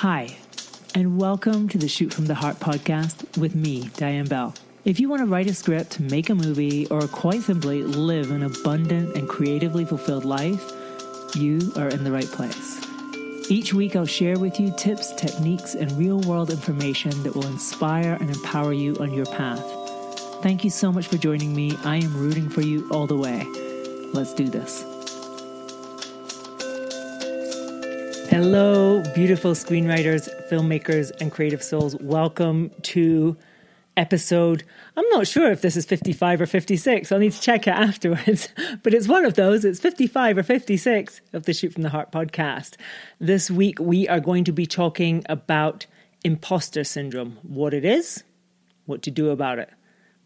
Hi, and welcome to the Shoot from the Heart podcast with me, Diane Bell. If you want to write a script, make a movie, or quite simply live an abundant and creatively fulfilled life, you are in the right place. Each week I'll share with you tips, techniques, and real-world information that will inspire and empower you on your path. Thank you so much for joining me. I am rooting for you all the way. Let's do this. Hello, beautiful screenwriters, filmmakers, and creative souls. Welcome to episode, I'm not sure if this is 55 or 56. I'll need to check it afterwards. But it's one of those. It's 55 or 56 of the Shoot from the Heart podcast. This week, we are going to be talking about imposter syndrome, what it is, what to do about it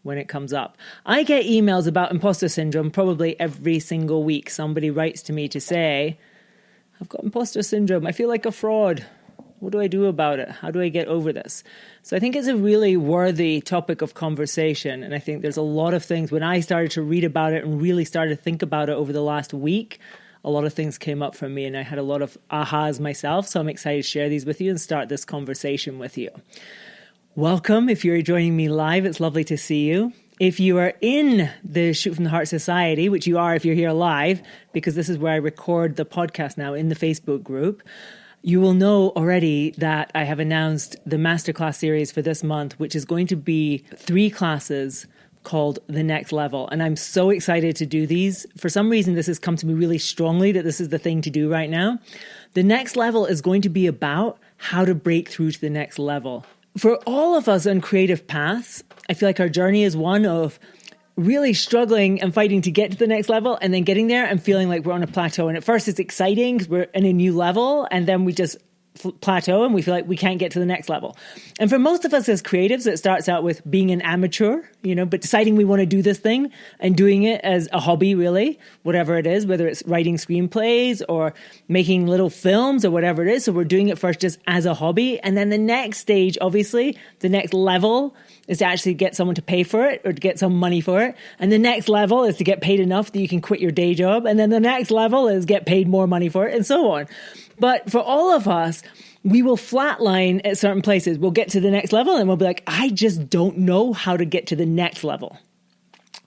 when it comes up. I get emails about imposter syndrome probably every single week. Somebody writes to me to say, I've got imposter syndrome. I feel like a fraud. What do I do about it? How do I get over this? So I think it's a really worthy topic of conversation. And I think there's a lot of things, when I started to read about it and really started to think about it over the last week, a lot of things came up for me and I had a lot of ahas myself. So I'm excited to share these with you and start this conversation with you. Welcome. If you're joining me live, it's lovely to see you. If you are in the Shoot from the Heart Society, which you are if you're here live, because this is where I record the podcast now in the Facebook group, you will know already that I have announced the masterclass series for this month, which is going to be 3 classes called The Next Level. And I'm so excited to do these. For some reason, this has come to me really strongly that this is the thing to do right now. The next level is going to be about how to break through to the next level. For all of us on creative paths, I feel like our journey is one of really struggling and fighting to get to the next level and then getting there and feeling like we're on a plateau. And at first it's exciting because we're in a new level and then we just plateau and we feel like we can't get to the next level. And for most of us as creatives, it starts out with being an amateur, but deciding we want to do this thing and doing it as a hobby, really, whatever it is, whether it's writing screenplays or making little films or whatever it is. So we're doing it first just as a hobby. And then the next stage, obviously, the next level is to actually get someone to pay for it or to get some money for it. And the next level is to get paid enough that you can quit your day job. And then the next level is get paid more money for it and so on. But for all of us, we will flatline at certain places. We'll get to the next level and we'll be like, I just don't know how to get to the next level.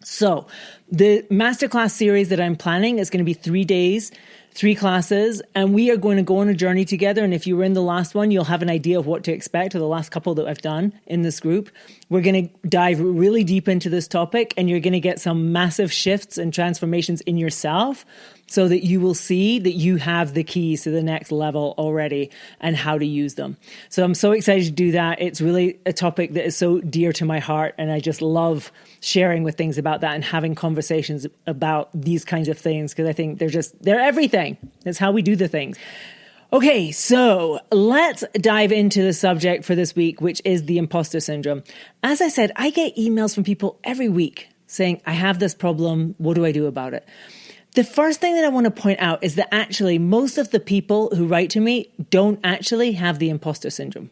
So the masterclass series that I'm planning is going to be 3 days, 3 classes, and we are going to go on a journey together. And if you were in the last one, you'll have an idea of what to expect, or the last couple that I've done in this group. We're going to dive really deep into this topic, and you're going to get some massive shifts and transformations in yourself so that you will see that you have the keys to the next level already and how to use them. So I'm so excited to do that. It's really a topic that is so dear to my heart, and I just love sharing with things about that and having conversations about these kinds of things because I think they're everything. That's how we do the things. Okay, so let's dive into the subject for this week, which is the imposter syndrome. As I said, I get emails from people every week saying, I have this problem. What do I do about it? The first thing that I want to point out is that actually most of the people who write to me don't actually have the imposter syndrome.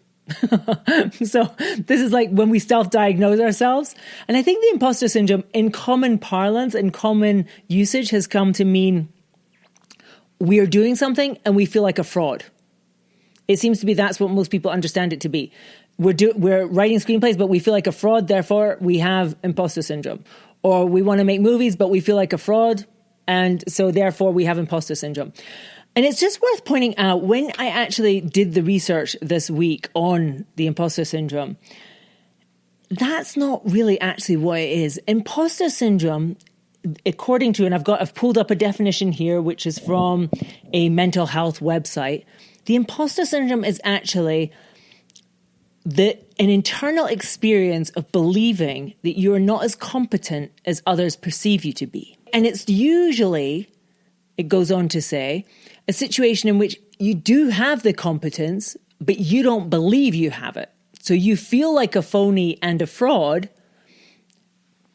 So this is like when we self-diagnose ourselves. And I think the imposter syndrome in common parlance and common usage has come to mean we are doing something and we feel like a fraud. It seems to be that's what most people understand it to be. We're writing screenplays, but we feel like a fraud. Therefore, we have imposter syndrome. Or we want to make movies, but we feel like a fraud. And so therefore we have imposter syndrome. And it's just worth pointing out, when I actually did the research this week on the imposter syndrome, that's not really actually what it is. Imposter syndrome, according to, and I've pulled up a definition here, which is from a mental health website. The imposter syndrome is actually an internal experience of believing that you are not as competent as others perceive you to be. And it's usually, it goes on to say, a situation in which you do have the competence, but you don't believe you have it. So you feel like a phony and a fraud,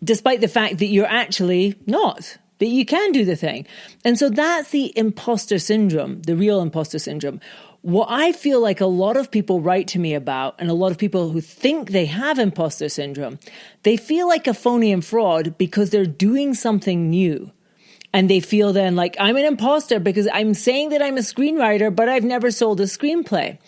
despite the fact that you're actually not, that you can do the thing. And so that's the imposter syndrome, the real imposter syndrome. What I feel like a lot of people write to me about, and a lot of people who think they have imposter syndrome, they feel like a phony and fraud because they're doing something new. And they feel then like, I'm an imposter because I'm saying that I'm a screenwriter, but I've never sold a screenplay.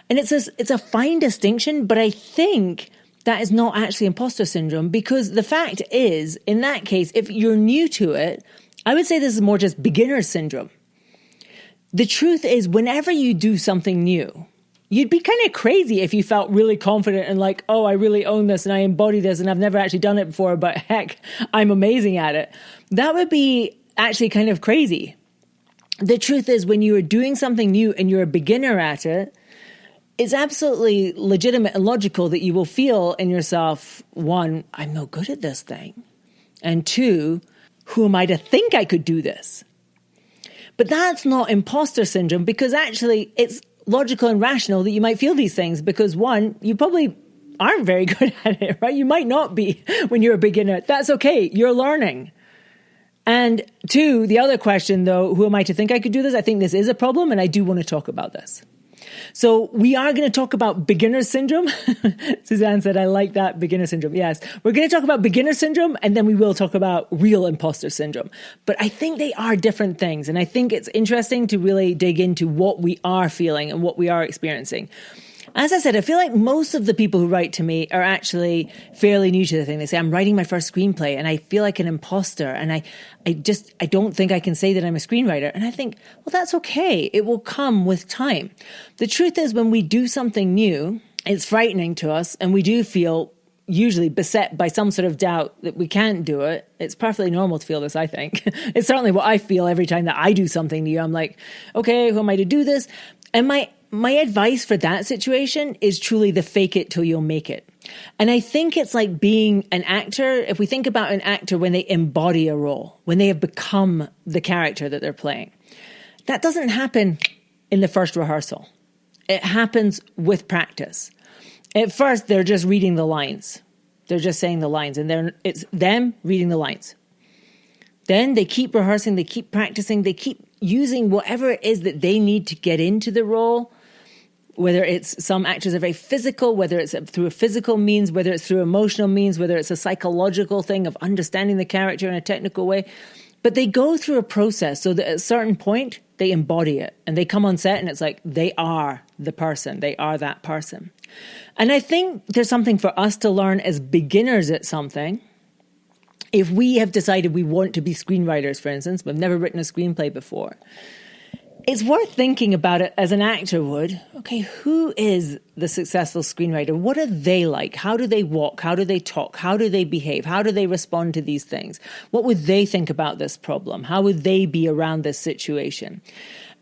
And it's a fine distinction, but I think that is not actually imposter syndrome, because the fact is, in that case, if you're new to it, I would say this is more just beginner syndrome. The truth is, whenever you do something new, you'd be kind of crazy if you felt really confident and like, oh, I really own this and I embody this and I've never actually done it before, but heck, I'm amazing at it. That would be actually kind of crazy. The truth is, when you are doing something new and you're a beginner at it, it's absolutely legitimate and logical that you will feel in yourself, one, I'm no good at this thing. And two, who am I to think I could do this? But that's not imposter syndrome, because actually it's logical and rational that you might feel these things, because one, you probably aren't very good at it, right? You might not be when you're a beginner. That's okay. You're learning. And two, the other question though, who am I to think I could do this? I think this is a problem, and I do want to talk about this. So we are going to talk about beginner syndrome. Suzanne said, I like that, beginner syndrome. Yes, we're going to talk about beginner syndrome, and then we will talk about real imposter syndrome. But I think they are different things. And I think it's interesting to really dig into what we are feeling and what we are experiencing. As I said, I feel like most of the people who write to me are actually fairly new to the thing. They say, I'm writing my first screenplay and I feel like an imposter, and I don't think I can say that I'm a screenwriter. And I think, well, that's okay. It will come with time. The truth is, when we do something new, it's frightening to us, and we do feel usually beset by some sort of doubt that we can't do it. It's perfectly normal to feel this, I think. It's certainly what I feel every time that I do something new. I'm like, okay, who am I to do this? And my advice for that situation is truly the fake it till you'll make it. And I think it's like being an actor. If we think about an actor when they embody a role, when they have become the character that they're playing, that doesn't happen in the first rehearsal. It happens with practice. At first, they're just reading the lines. They're just saying the lines, and it's them reading the lines. Then they keep rehearsing, they keep practicing, they keep using whatever it is that they need to get into the role, whether it's some actors are very physical, whether it's through a physical means, whether it's through emotional means, whether it's a psychological thing of understanding the character in a technical way. But they go through a process so that at a certain point, they embody it. And they come on set and it's like they are the person. They are that person. And I think there's something for us to learn as beginners at something. If we have decided we want to be screenwriters, for instance, we've never written a screenplay before, it's worth thinking about it as an actor would. Okay, who is the successful screenwriter? What are they like? How do they walk? How do they talk? How do they behave? How do they respond to these things? What would they think about this problem? How would they be around this situation?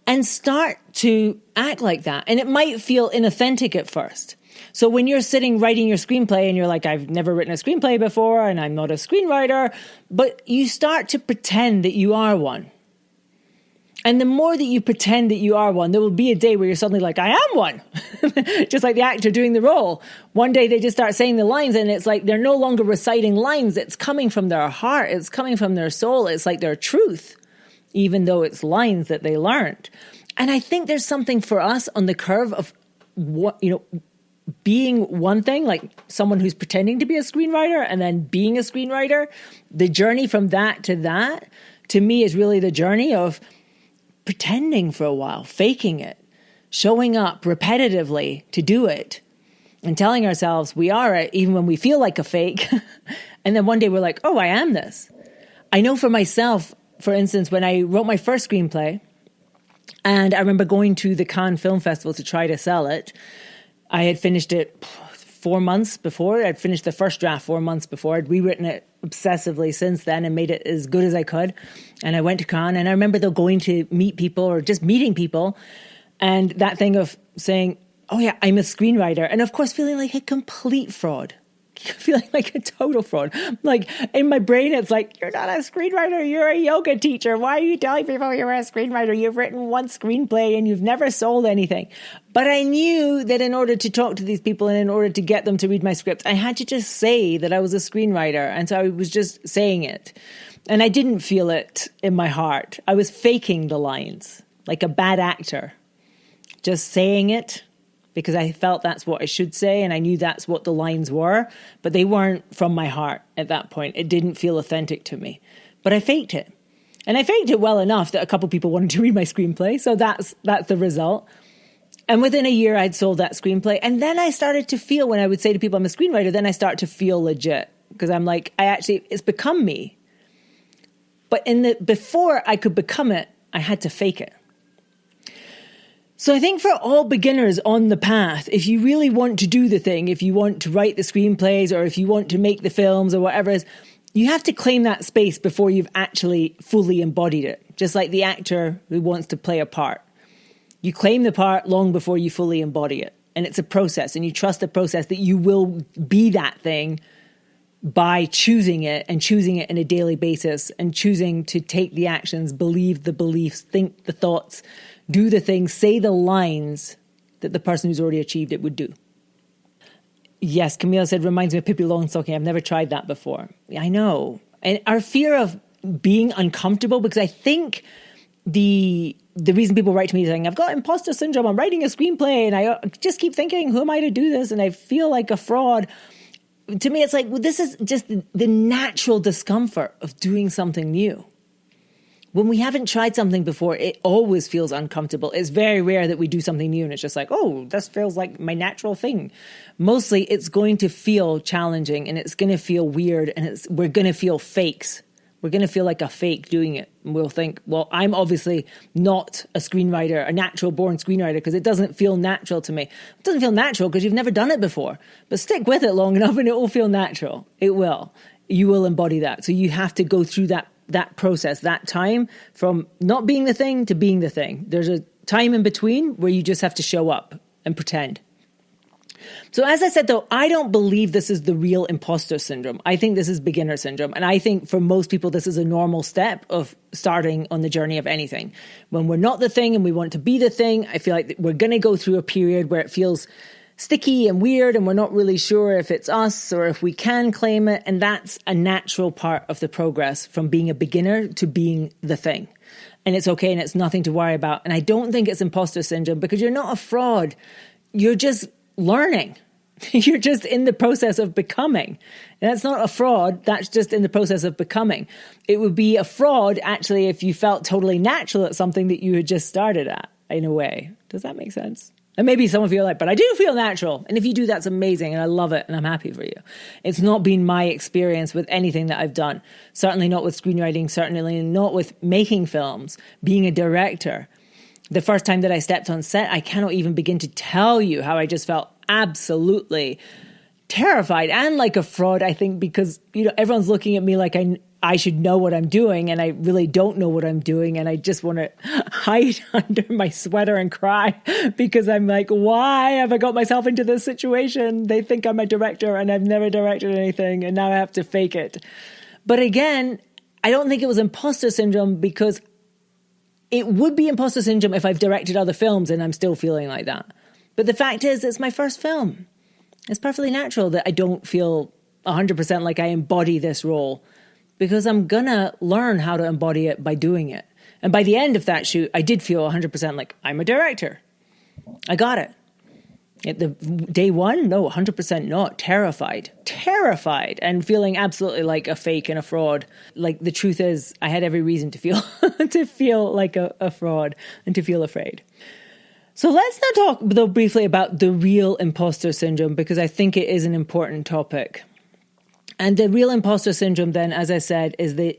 And start to act like that. And it might feel inauthentic at first. So when you're sitting writing your screenplay and you're like, I've never written a screenplay before and I'm not a screenwriter, but you start to pretend that you are one. And the more that you pretend that you are one, there will be a day where you're suddenly like, I am one. Just like the actor doing the role. One day they just start saying the lines and it's like they're no longer reciting lines. It's coming from their heart. It's coming from their soul. It's like their truth, even though it's lines that they learned. And I think there's something for us on the curve of what, being one thing, like someone who's pretending to be a screenwriter and then being a screenwriter. The journey from that, to me, is really the journey of pretending for a while, faking it, showing up repetitively to do it, and telling ourselves we are it even when we feel like a fake. And then one day we're like, oh, I am this. I know for myself, for instance, when I wrote my first screenplay, and I remember going to the Cannes Film Festival to try to sell it, I had finished it 4 months before. I'd finished the first draft 4 months before. I'd rewritten it obsessively since then and made it as good as I could. And I went to Cannes, and I remember though going to meet people or just meeting people, and that thing of saying, oh yeah, I'm a screenwriter. And of course, feeling like a complete fraud. Feeling like a total fraud. Like in my brain, it's like, you're not a screenwriter, you're a yoga teacher. Why are you telling people you're a screenwriter? You've written one screenplay and you've never sold anything. But I knew that in order to talk to these people and in order to get them to read my script, I had to just say that I was a screenwriter. And so I was just saying it. And I didn't feel it in my heart. I was faking the lines like a bad actor, just saying it because I felt that's what I should say, and I knew that's what the lines were, but they weren't from my heart at that point. It didn't feel authentic to me. But I faked it. And I faked it well enough that a couple people wanted to read my screenplay. So that's the result. And within a year, I'd sold that screenplay. And then I started to feel, when I would say to people I'm a screenwriter, then I start to feel legit. Because I'm like, it's become me. But before I could become it, I had to fake it. So I think for all beginners on the path, if you really want to do the thing, if you want to write the screenplays or if you want to make the films or whatever it is, you have to claim that space before you've actually fully embodied it. Just like the actor who wants to play a part. You claim the part long before you fully embody it. And it's a process, and you trust the process that you will be that thing by choosing it and choosing it on a daily basis and choosing to take the actions, believe the beliefs, think the thoughts, do the things, say the lines that the person who's already achieved it would do. Yes, Camille said, reminds me of Pippi Longstocking. I've never tried that before. I know. And our fear of being uncomfortable, because I think the reason people write to me saying, I've got imposter syndrome, I'm writing a screenplay, and I just keep thinking, who am I to do this? And I feel like a fraud. To me, it's like, well, this is just the natural discomfort of doing something new. When we haven't tried something before, it always feels uncomfortable. It's very rare that we do something new and it's just like, oh, this feels like my natural thing. Mostly it's going to feel challenging and it's going to feel weird and we're going to feel fakes. We're going to feel like a fake doing it. And we'll think, well, I'm obviously not a screenwriter, a natural born screenwriter, because it doesn't feel natural to me. It doesn't feel natural because you've never done it before. But stick with it long enough and it will feel natural. It will. You will embody that. So you have to go through that process, that time from not being the thing to being the thing. There's a time in between where you just have to show up and pretend. So as I said, though, I don't believe this is the real imposter syndrome. I think this is beginner syndrome. And I think for most people, this is a normal step of starting on the journey of anything. When we're not the thing and we want to be the thing, I feel like we're going to go through a period where it feels sticky and weird and we're not really sure if it's us or if we can claim it. And that's a natural part of the progress from being a beginner to being the thing. And it's okay and it's nothing to worry about. And I don't think it's imposter syndrome because you're not a fraud. You're just learning. You're just in the process of becoming. And that's not a fraud. That's just in the process of becoming. It would be a fraud actually if you felt totally natural at something that you had just started at, in a way. Does that make sense? And maybe some of you are like, but I do feel natural. And if you do, that's amazing. And I love it. And I'm happy for you. It's not been my experience with anything that I've done. Certainly not with screenwriting. Certainly not with making films, being a director. The first time that I stepped on set, I cannot even begin to tell you how I just felt absolutely terrified and like a fraud, I think, because, everyone's looking at me like I should know what I'm doing, and I really don't know what I'm doing, and I just want to hide under my sweater and cry because I'm like, why have I got myself into this situation? They think I'm a director, and I've never directed anything, and now I have to fake it. But again, I don't think it was imposter syndrome because it would be imposter syndrome if I've directed other films and I'm still feeling like that. But the fact is, it's my first film. It's perfectly natural that I don't feel 100% like I embody this role because I'm going to learn how to embody it by doing it. And by the end of that shoot, I did feel 100% like I'm a director. I got it. At the day one, no, 100% not. Terrified, and feeling absolutely like a fake and a fraud. Like the truth is, I had every reason to feel to feel like a fraud and to feel afraid. So let's now talk, though, briefly about the real imposter syndrome, because I think it is an important topic. And the real imposter syndrome, then, as I said, is that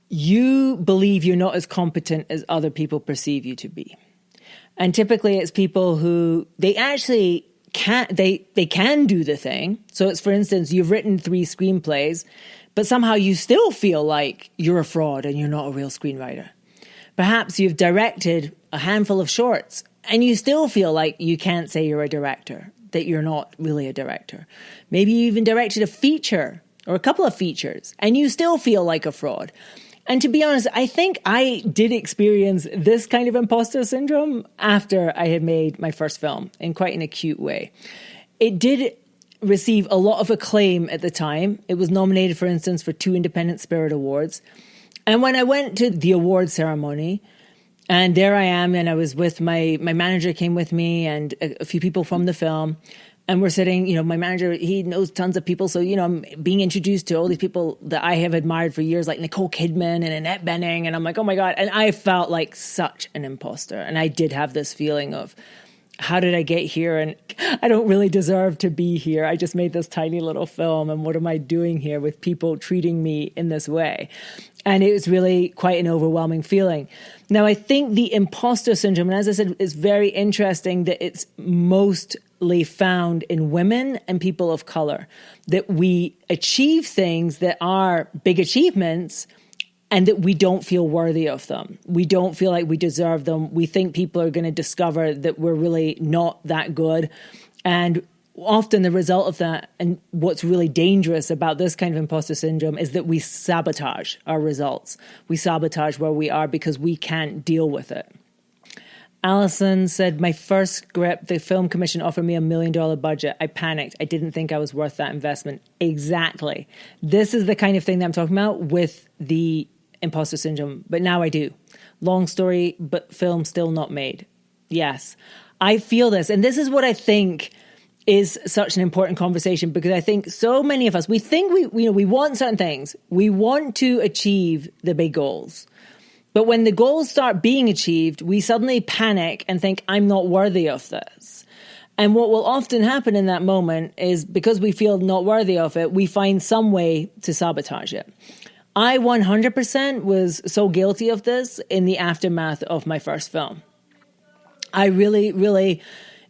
you believe you're not as competent as other people perceive you to be. And typically it's people who they actually can't, they can do the thing. So it's, for instance, you've written 3 screenplays, but somehow you still feel like you're a fraud and you're not a real screenwriter. Perhaps you've directed a handful of shorts and you still feel like you can't say you're a director, that you're not really a director. Maybe you even directed a feature or a couple of features and you still feel like a fraud. And to be honest, I think I did experience this kind of imposter syndrome after I had made my first film in quite an acute way. It did receive a lot of acclaim at the time. It was nominated, for instance, for 2 Independent Spirit Awards. And when I went to the award ceremony, and there I am, and I was with my manager came with me and a few people from the film. And we're sitting, my manager, he knows tons of people. So, I'm being introduced to all these people that I have admired for years, like Nicole Kidman and Annette Bening. And I'm like, oh my God. And I felt like such an imposter. And I did have this feeling of, how did I get here? And I don't really deserve to be here. I just made this tiny little film. And what am I doing here with people treating me in this way? And it was really quite an overwhelming feeling. Now, I think the imposter syndrome, and as I said, it's very interesting that it's mostly found in women and people of color, that we achieve things that are big achievements and that we don't feel worthy of them. We don't feel like we deserve them. We think people are going to discover that we're really not that good. And often the result of that, and what's really dangerous about this kind of imposter syndrome, is that we sabotage our results. We sabotage where we are because we can't deal with it. Allison said, my first script, the film commission offered me $1 million budget. I panicked. I didn't think I was worth that investment. Exactly. This is the kind of thing that I'm talking about with the imposter syndrome. But now I do. Long story, but film still not made. Yes, I feel this. And this is what I think is such an important conversation, because I think so many of us, we think we want certain things. We want to achieve the big goals. But when the goals start being achieved, we suddenly panic and think, I'm not worthy of this. And what will often happen in that moment is, because we feel not worthy of it, we find some way to sabotage it. I 100% was so guilty of this in the aftermath of my first film. I really,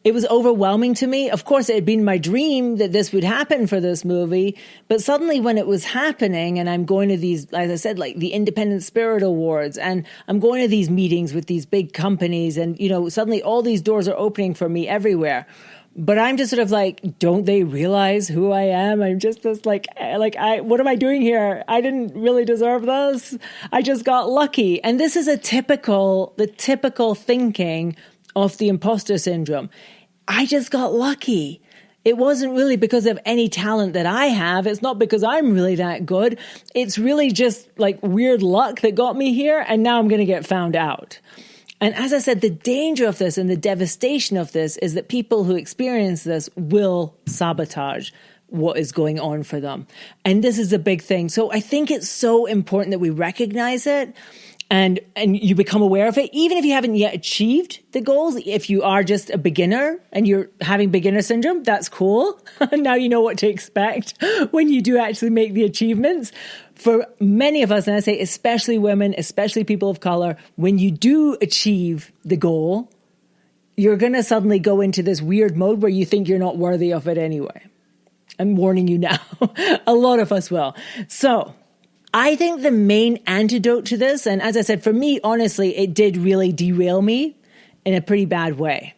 it was overwhelming to me. Of course, it had been my dream that this would happen for this movie. But suddenly when it was happening, and I'm going to these, as I said, like the Independent Spirit Awards, and I'm going to these meetings with these big companies, and, suddenly all these doors are opening for me everywhere. But I'm just sort of like, don't they realize who I am? I'm just this what am I doing here? I didn't really deserve this. I just got lucky. And this is the typical thinking of the imposter syndrome. I just got lucky. It wasn't really because of any talent that I have. It's not because I'm really that good. It's really just like weird luck that got me here. And now I'm going to get found out. And as I said, the danger of this and the devastation of this is that people who experience this will sabotage what is going on for them. And this is a big thing. So I think it's so important that we recognize it and you become aware of it, even if you haven't yet achieved the goals. If you are just a beginner and you're having beginner syndrome, that's cool. Now you know what to expect when you do actually make the achievements. For many of us, and I say especially women, especially people of color, when you do achieve the goal, you're going to suddenly go into this weird mode where you think you're not worthy of it anyway. I'm warning you now. A lot of us will. So I think the main antidote to this, and as I said, for me, honestly, it did really derail me in a pretty bad way.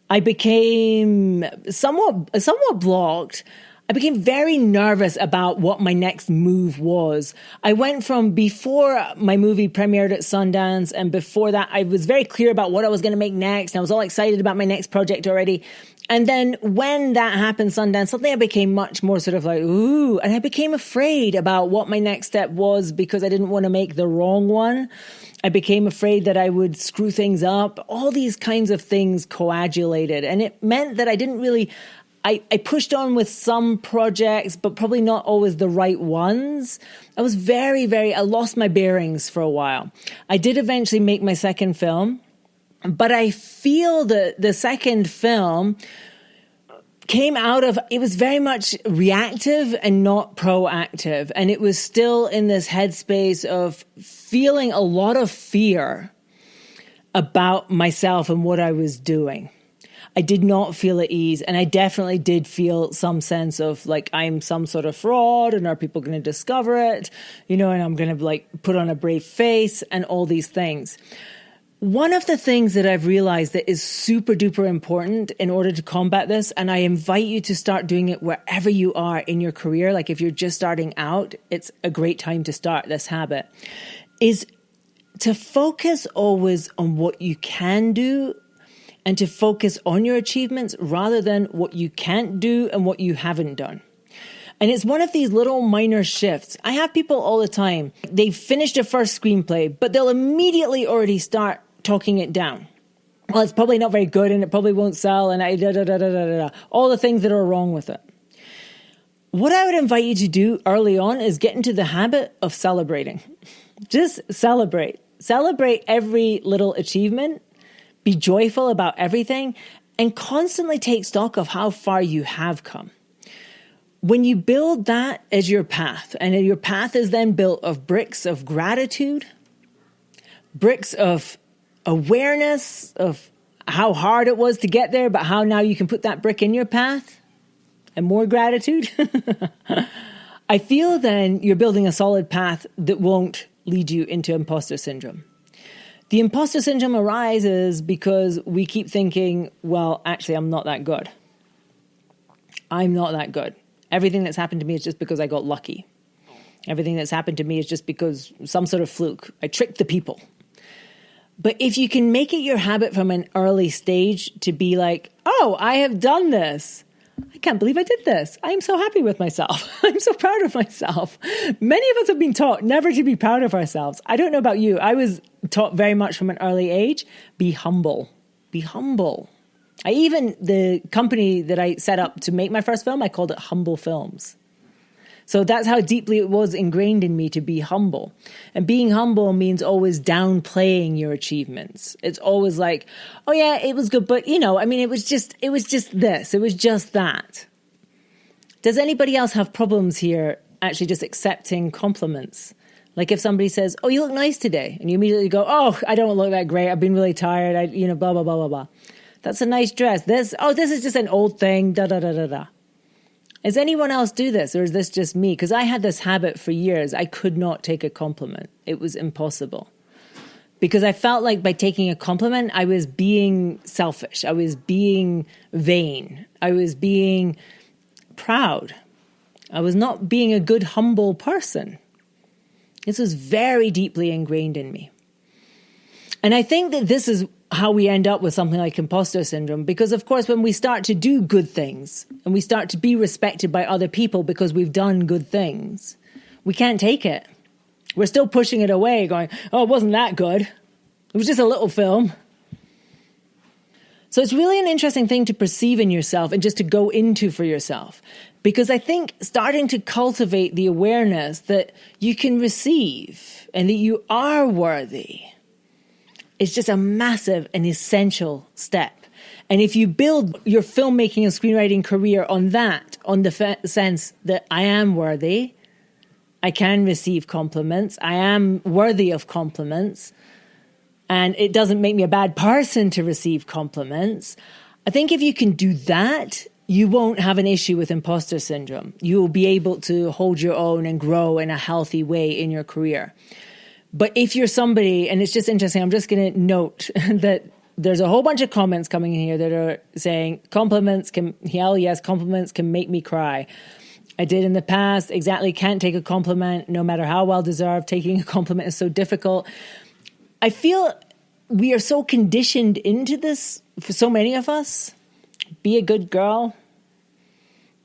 I became somewhat blocked. I became very nervous about what my next move was. I went from, before my movie premiered at Sundance, and before that, I was very clear about what I was going to make next. I was all excited about my next project already. And then when that happened, Sundance, suddenly I became much more sort of like, ooh, and I became afraid about what my next step was because I didn't want to make the wrong one. I became afraid that I would screw things up. All these kinds of things coagulated. And it meant that I didn't really, I pushed on with some projects, but probably not always the right ones. I was I lost my bearings for a while. I did eventually make my second film, but I feel that the second film came out of, it was very much reactive and not proactive. And it was still in this headspace of feeling a lot of fear about myself and what I was doing. I did not feel at ease. And I definitely did feel some sense of like, I'm some sort of fraud and are people going to discover it, and I'm going to like put on a brave face and all these things. One of the things that I've realized that is super duper important in order to combat this, and I invite you to start doing it wherever you are in your career, like if you're just starting out, it's a great time to start this habit, is to focus always on what you can do and to focus on your achievements rather than what you can't do and what you haven't done. And it's one of these little minor shifts. I have people all the time, they've finished a first screenplay, but they'll immediately already start talking it down. well, it's probably not very good and it probably won't sell and all the things that are wrong with it. What I would invite you to do early on is get into the habit of celebrating. Just celebrate. Celebrate every little achievement. Be joyful about everything and constantly take stock of how far you have come. When you build that as your path, and your path is then built of bricks of gratitude, bricks of awareness of how hard it was to get there, but how now you can put that brick in your path and more gratitude. I feel then you're building a solid path that won't lead you into imposter syndrome. The imposter syndrome arises because we keep thinking, well, actually, I'm not that good. I'm not that good. Everything that's happened to me is just because I got lucky. Everything that's happened to me is just because some sort of fluke. I tricked the people. But if you can make it your habit from an early stage to be like, oh, I have done this. I can't believe I did this. I'm so happy with myself. I'm so proud of myself. Many of us have been taught never to be proud of ourselves. I don't know about you. I was taught very much from an early age, be humble. Be humble. The company that I set up to make my first film, I called it Humble Films. So that's how deeply it was ingrained in me to be humble. And being humble means always downplaying your achievements. It's always like, oh yeah, it was good, but it was just this. It was just that. Does anybody else have problems here actually just accepting compliments? Like if somebody says, oh, you look nice today. And you immediately go, oh, I don't look that great. I've been really tired. Blah, blah, blah, blah, blah. That's a nice dress. This is just an old thing. Da, da, da, da, da. Does anyone else do this, or is this just me? Because I had this habit for years. I could not take a compliment. It was impossible. Because I felt like by taking a compliment, I was being selfish. I was being vain. I was being proud. I was not being a good, humble person. This was very deeply ingrained in me. And I think that this is how we end up with something like imposter syndrome. Because, of course, when we start to do good things and we start to be respected by other people because we've done good things, we can't take it. We're still pushing it away going, oh, it wasn't that good. It was just a little film. So it's really an interesting thing to perceive in yourself and just to go into for yourself. Because I think starting to cultivate the awareness that you can receive and that you are worthy, it's just a massive and essential step. And if you build your filmmaking and screenwriting career on that, on the sense that I am worthy, I can receive compliments, I am worthy of compliments, and it doesn't make me a bad person to receive compliments, I think if you can do that, you won't have an issue with imposter syndrome. You will be able to hold your own and grow in a healthy way in your career. But if you're somebody, and it's just interesting, I'm just going to note that there's a whole bunch of comments coming in here that are saying compliments can make me cry. I did in the past, exactly, can't take a compliment, no matter how well deserved. Taking a compliment is so difficult. I feel we are so conditioned into this, for so many of us. Be a good girl.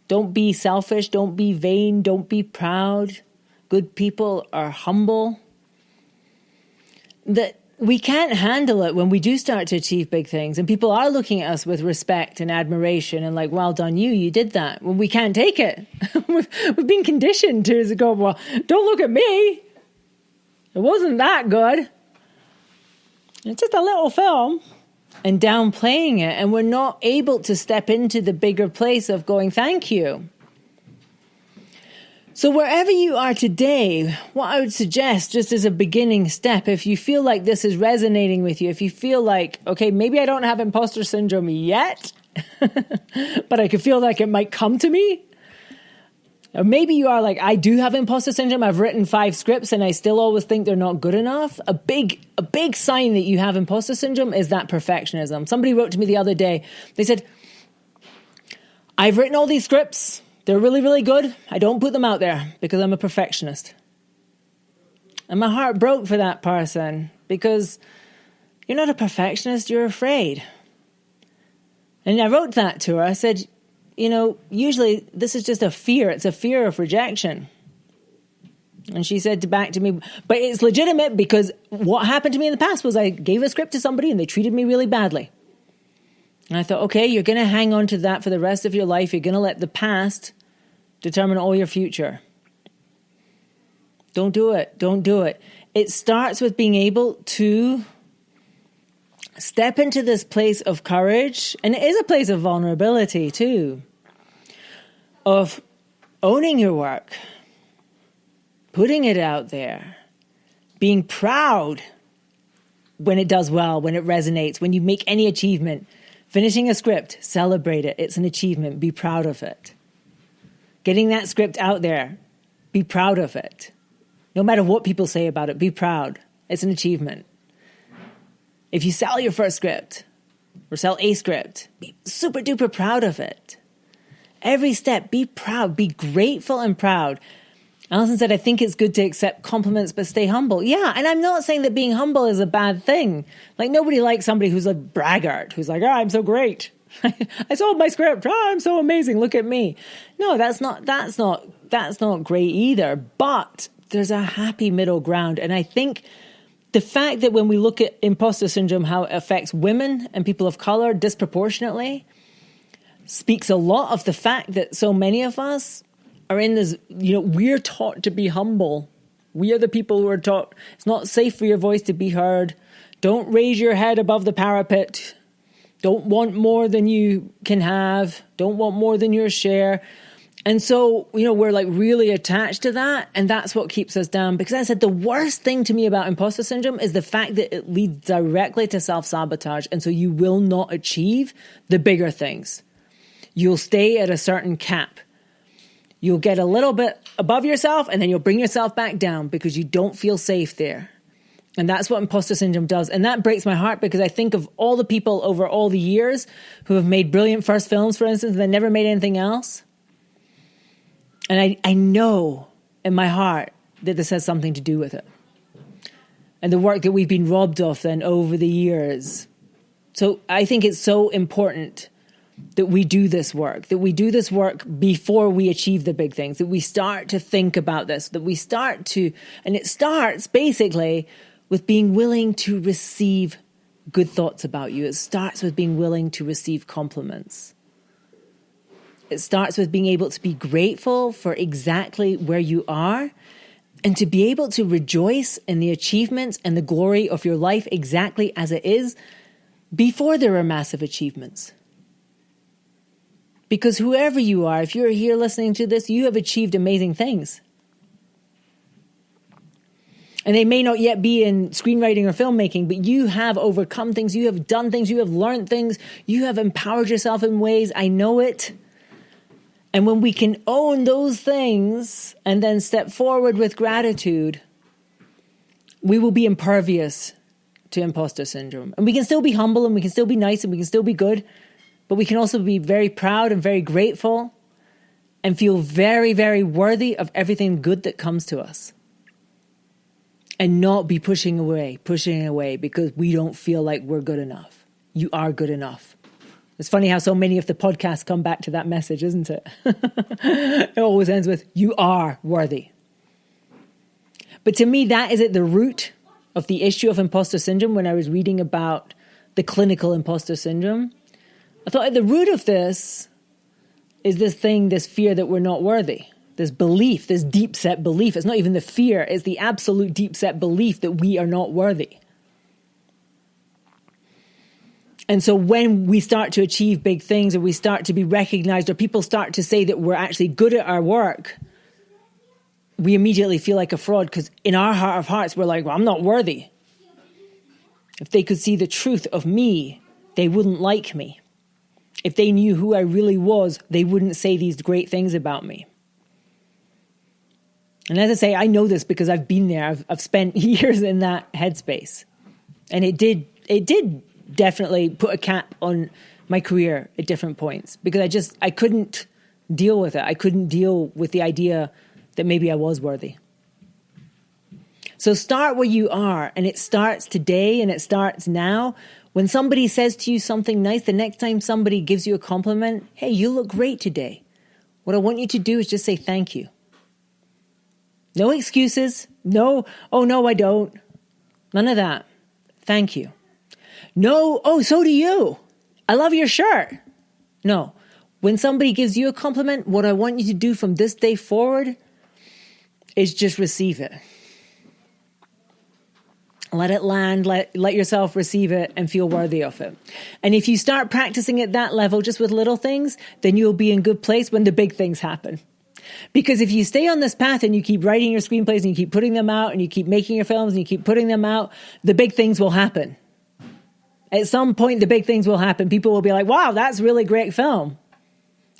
Don't be selfish. Don't be vain. Don't be proud. Good people are humble. That we can't handle it when we do start to achieve big things and people are looking at us with respect and admiration and like, well done you did that. Well, we can't take it. We've been conditioned to go, well, don't look at me. It wasn't that good. It's just a little film. And downplaying it. And we're not able to step into the bigger place of going, thank you. So wherever you are today, what I would suggest just as a beginning step, if you feel like this is resonating with you, if you feel like, okay, maybe I don't have imposter syndrome yet, but I could feel like it might come to me. Or maybe you are like, I do have imposter syndrome. I've written 5 scripts and I still always think they're not good enough. A big sign that you have imposter syndrome is that perfectionism. Somebody wrote to me the other day. They said, I've written all these scripts. They're really, really good. I don't put them out there because I'm a perfectionist. And my heart broke for that person because you're not a perfectionist, you're afraid. And I wrote that to her. I said, usually this is just a fear. It's a fear of rejection. And she said back to me, but it's legitimate because what happened to me in the past was I gave a script to somebody and they treated me really badly. And I thought, okay, you're going to hang on to that for the rest of your life. You're going to let the past determine all your future. Don't do it. Don't do it. It starts with being able to step into this place of courage. And it is a place of vulnerability too. Of owning your work. Putting it out there, being proud when it does well, when it resonates, when you make any achievement, finishing a script, celebrate it. It's an achievement. Be proud of it. Getting that script out there, be proud of it. No matter what people say about it, be proud. It's an achievement. If you sell your first script or sell a script, be super duper proud of it. Every step, be proud, be grateful and proud. Alison said, I think it's good to accept compliments, but stay humble. Yeah, and I'm not saying that being humble is a bad thing. Like, nobody likes somebody who's a braggart, who's like, I'm so great. I sold my script. I'm so amazing. Look at me. No, that's not great either. But there's a happy middle ground. And I think the fact that when we look at imposter syndrome, how it affects women and people of color disproportionately, speaks a lot of the fact that so many of us are in this, we're taught to be humble. We are the people who are taught it's not safe for your voice to be heard. Don't raise your head above the parapet. Don't want more than you can have. Don't want more than your share. And so, we're like really attached to that. And that's what keeps us down. Because I said the worst thing to me about imposter syndrome is the fact that it leads directly to self-sabotage. And so you will not achieve the bigger things. You'll stay at a certain cap. You'll get a little bit above yourself and then you'll bring yourself back down because you don't feel safe there. And that's what imposter syndrome does. And that breaks my heart because I think of all the people over all the years who have made brilliant first films, for instance, and they never made anything else. And I know in my heart that this has something to do with it. And the work that we've been robbed of then over the years. So I think it's so important that we do this work before we achieve the big things, that we start to think about this, and it starts basically with being willing to receive good thoughts about you. It starts with being willing to receive compliments. It starts with being able to be grateful for exactly where you are and to be able to rejoice in the achievements and the glory of your life exactly as it is before there are massive achievements. Because whoever you are, if you're here listening to this, you have achieved amazing things. And they may not yet be in screenwriting or filmmaking, but you have overcome things, you have done things, you have learned things, you have empowered yourself in ways, I know it. And when we can own those things and then step forward with gratitude, we will be impervious to imposter syndrome. And we can still be humble and we can still be nice and we can still be good. But we can also be very proud and very grateful and feel very, very worthy of everything good that comes to us. And not be pushing away because we don't feel like we're good enough. You are good enough. It's funny how so many of the podcasts come back to that message, isn't it? It always ends with, you are worthy. But to me, that is at the root of the issue of imposter syndrome when I was reading about the clinical imposter syndrome. I thought at the root of this is this fear that we're not worthy. This belief, this deep set belief. It's not even the fear, it's the absolute deep set belief that we are not worthy. And so when we start to achieve big things or we start to be recognized or people start to say that we're actually good at our work, we immediately feel like a fraud because in our heart of hearts, we're like, well, I'm not worthy. If they could see the truth of me, they wouldn't like me. If they knew who I really was, they wouldn't say these great things about me. And as I say, I know this because I've been there. I've spent years in that headspace. And it did definitely put a cap on my career at different points because I couldn't deal with it. I couldn't deal with the idea that maybe I was worthy. So start where you are, and it starts today and it starts now. When somebody says to you something nice, the next time somebody gives you a compliment, hey, you look great today. What I want you to do is just say thank you. No excuses. No, oh no, I don't. None of that. Thank you. No, oh, so do you. I love your shirt. No. When somebody gives you a compliment, what I want you to do from this day forward is just receive it. Let it land, let yourself receive it and feel worthy of it. And if you start practicing at that level, just with little things, then you'll be in good place when the big things happen. Because if you stay on this path and you keep writing your screenplays and you keep putting them out and you keep making your films and you keep putting them out, the big things will happen. At some point, the big things will happen. People will be like, wow, that's a really great film.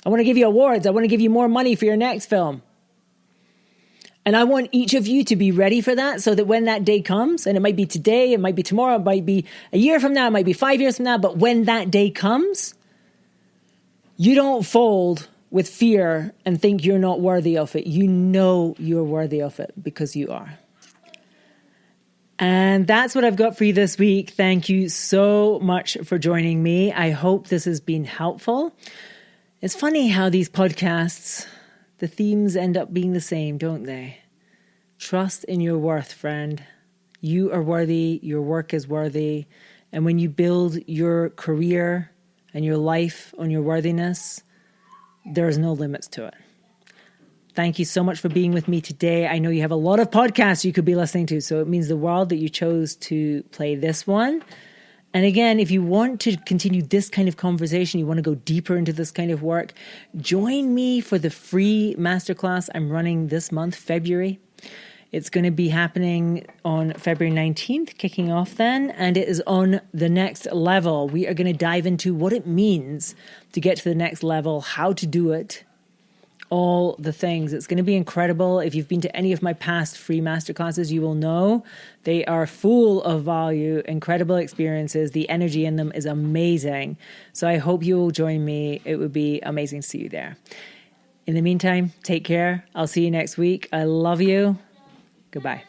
I want to give you awards. I want to give you more money for your next film. And I want each of you to be ready for that so that when that day comes, and it might be today, it might be tomorrow, it might be a year from now, it might be 5 years from now, but when that day comes, you don't fold with fear and think you're not worthy of it. You know you're worthy of it because you are. And that's what I've got for you this week. Thank you so much for joining me. I hope this has been helpful. It's funny how these podcasts, the themes end up being the same, don't they? Trust in your worth, friend. You are worthy. Your work is worthy. And when you build your career and your life on your worthiness, there's no limits to it. Thank you so much for being with me today. I know you have a lot of podcasts you could be listening to, so it means the world that you chose to play this one. And again, if you want to continue this kind of conversation, you want to go deeper into this kind of work, join me for the free masterclass I'm running this month, February. It's going to be happening on February 19th, kicking off then, and it is on the next level. We are going to dive into what it means to get to the next level, how to do it, all the things. It's going to be incredible. If you've been to any of my past free masterclasses, you will know they are full of value, incredible experiences. The energy in them is amazing. So I hope you will join me. It would be amazing to see you there. In the meantime, take care. I'll see you next week. I love you. Goodbye.